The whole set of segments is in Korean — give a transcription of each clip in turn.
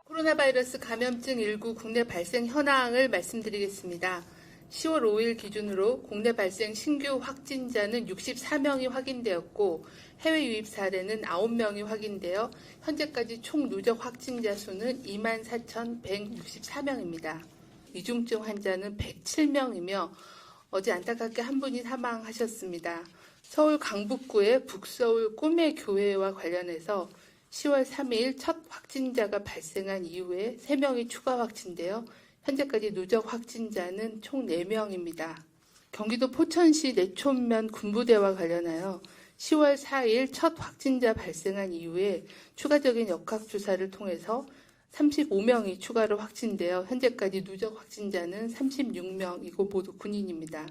코로나 바이러스 감염증 19 국내 발생 현황을 말씀드리겠습니다. 10월 5일 기준으로 국내 발생 신규 확진자는 64명이 확인되었고 해외 유입 사례는 9명이 확인되어 현재까지 총 누적 확진자 수는 24,164명입니다. 위중증 환자는 107명이며 어제 안타깝게 한 분이 사망하셨습니다. 서울 강북구의 북서울 꿈의 교회와 관련해서 10월 3일 첫 확진자가 발생한 이후에 3명이 추가 확진되어 현재까지 누적 확진자는 총 4명입니다. 경기도 포천시 내촌면 군부대와 관련하여 10월 4일 첫 확진자 발생한 이후에 추가적인 역학조사를 통해서 35명이 추가로 확진되어 현재까지 누적 확진자는 36명이고 모두 군인입니다.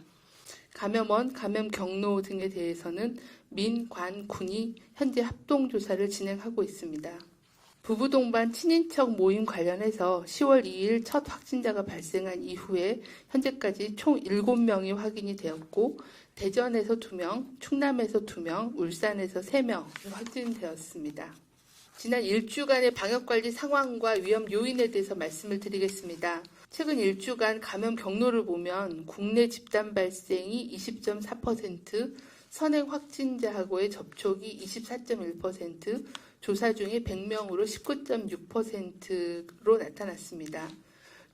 감염원, 감염 경로 등에 대해서는 민, 관, 군이 현재 합동조사를 진행하고 있습니다. 부부 동반 친인척 모임 관련해서 10월 2일 첫 확진자가 발생한 이후에 현재까지 총 7명이 확인이 되었고 대전에서 2명, 충남에서 2명, 울산에서 3명 확진되었습니다. 지난 일주간의 방역관리 상황과 위험 요인에 대해서 말씀을 드리겠습니다. 최근 일주간 감염 경로를 보면 국내 집단 발생이 20.4%, 선행 확진자하고의 접촉이 24.1%, 조사 중에 100명으로 19.6%로 나타났습니다.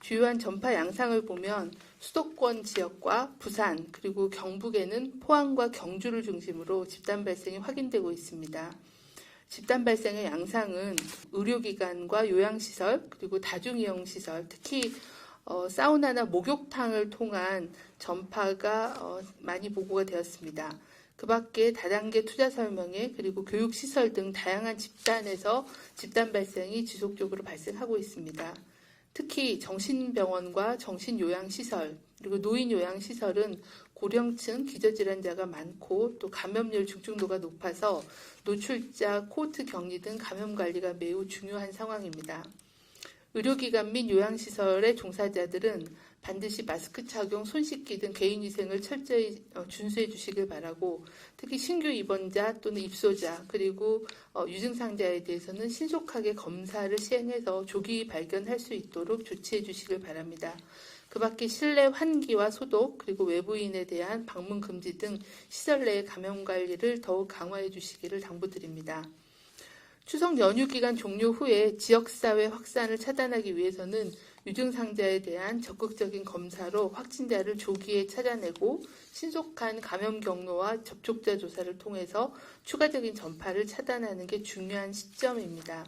주요한 전파 양상을 보면 수도권 지역과 부산 그리고 경북에는 포항과 경주를 중심으로 집단 발생이 확인되고 있습니다. 집단 발생의 양상은 의료기관과 요양시설 그리고 다중이용시설 특히 사우나나 목욕탕을 통한 전파가 많이 보고가 되었습니다. 그 밖에 다단계 투자 설명회 그리고 교육시설 등 다양한 집단에서 집단 발생이 지속적으로 발생하고 있습니다. 특히 정신병원과 정신요양시설 그리고 노인요양시설은 고령층 기저질환자가 많고 또 감염률 중증도가 높아서 노출자, 코호트 격리 등 감염 관리가 매우 중요한 상황입니다. 의료기관 및 요양시설의 종사자들은 반드시 마스크 착용, 손 씻기 등 개인위생을 철저히 준수해 주시길 바라고 특히 신규 입원자 또는 입소자 그리고 유증상자에 대해서는 신속하게 검사를 시행해서 조기 발견할 수 있도록 조치해 주시길 바랍니다. 그 밖에 실내 환기와 소독 그리고 외부인에 대한 방문 금지 등 시설 내의 감염 관리를 더욱 강화해 주시기를 당부드립니다. 추석 연휴 기간 종료 후에 지역사회 확산을 차단하기 위해서는 유증상자에 대한 적극적인 검사로 확진자를 조기에 찾아내고 신속한 감염 경로와 접촉자 조사를 통해서 추가적인 전파를 차단하는 게 중요한 시점입니다.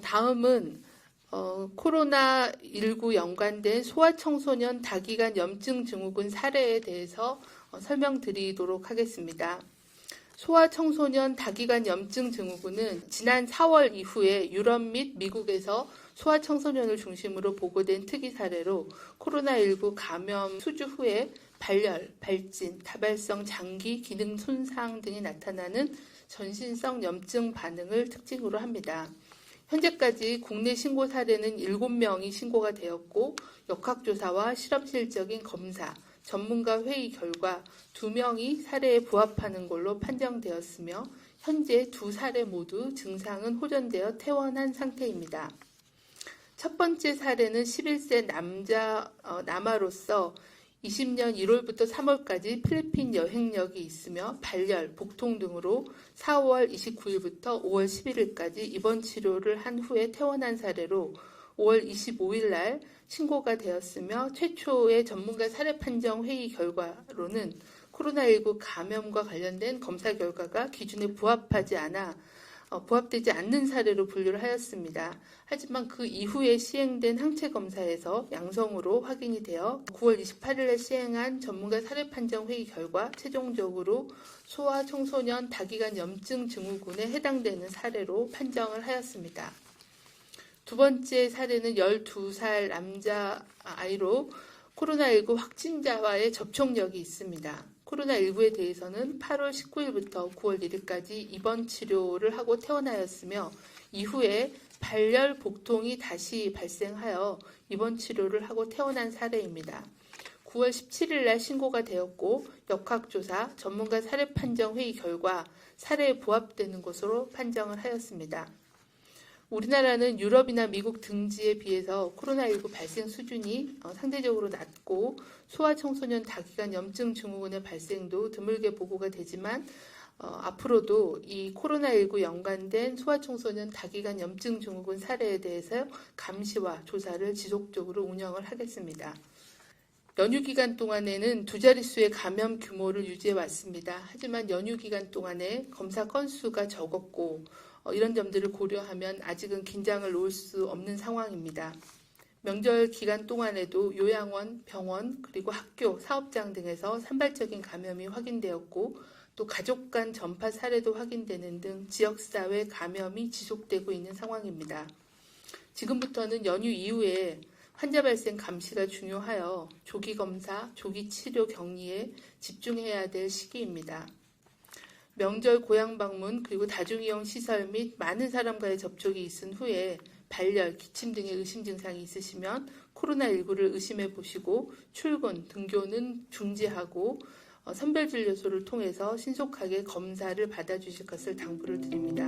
다음은 코로나19 연관된 소아청소년 다기관 염증 증후군 사례에 대해서 설명드리도록 하겠습니다. 소아청소년 다기관 염증 증후군은 지난 4월 이후에 유럽 및 미국에서 소아청소년을 중심으로 보고된 특이 사례로 코로나19 감염 수주 후에 발열, 발진, 다발성 장기 기능 손상 등이 나타나는 전신성 염증 반응을 특징으로 합니다. 현재까지 국내 신고 사례는 7명이 신고가 되었고 역학조사와 실험실적인 검사, 전문가 회의 결과 2명이 사례에 부합하는 걸로 판정되었으며 현재 2사례 모두 증상은 호전되어 퇴원한 상태입니다. 첫 번째 사례는 11세 남아로서 20년 1월부터 3월까지 필리핀 여행력이 있으며 발열, 복통 등으로 4월 29일부터 5월 11일까지 입원 치료를 한 후에 퇴원한 사례로 5월 25일 날 신고가 되었으며 최초의 전문가 사례 판정 회의 결과로는 코로나19 감염과 관련된 검사 결과가 기준에 부합되지 않는 사례로 분류를 하였습니다. 하지만 그 이후에 시행된 항체 검사에서 양성으로 확인이 되어 9월 28일에 시행한 전문가 사례 판정 회의 결과 최종적으로 소아 청소년 다기관 염증 증후군에 해당되는 사례로 판정을 하였습니다. 두 번째 사례는 12살 남자 아이로 코로나19 확진자와의 접촉력이 있습니다. 코로나19에 대해서는 8월 19일부터 9월 1일까지 입원 치료를 하고 퇴원하였으며 이후에 발열, 복통이 다시 발생하여 입원 치료를 하고 퇴원한 사례입니다. 9월 17일 날 신고가 되었고 역학조사, 전문가 사례 판정 회의 결과 사례에 부합되는 것으로 판정을 하였습니다. 우리나라는 유럽이나 미국 등지에 비해서 코로나19 발생 수준이 상대적으로 낮고 소아청소년 다기관 염증 증후군의 발생도 드물게 보고가 되지만 앞으로도 이 코로나19 연관된 소아청소년 다기관 염증 증후군 사례에 대해서 감시와 조사를 지속적으로 운영을 하겠습니다. 연휴 기간 동안에는 두 자릿수의 감염 규모를 유지해 왔습니다. 하지만 연휴 기간 동안에 검사 건수가 적었고 이런 점들을 고려하면 아직은 긴장을 놓을 수 없는 상황입니다. 명절 기간 동안에도 요양원, 병원, 그리고 학교, 사업장 등에서 산발적인 감염이 확인되었고 또 가족 간 전파 사례도 확인되는 등 지역사회 감염이 지속되고 있는 상황입니다. 지금부터는 연휴 이후에 환자 발생 감시가 중요하여 조기 검사, 조기 치료 격리에 집중해야 될 시기입니다. 명절 고향 방문 그리고 다중이용 시설 및 많은 사람과의 접촉이 있은 후에 발열, 기침 등의 의심 증상이 있으시면 코로나19를 의심해 보시고 출근, 등교는 중지하고 선별진료소를 통해서 신속하게 검사를 받아주실 것을 당부를 드립니다.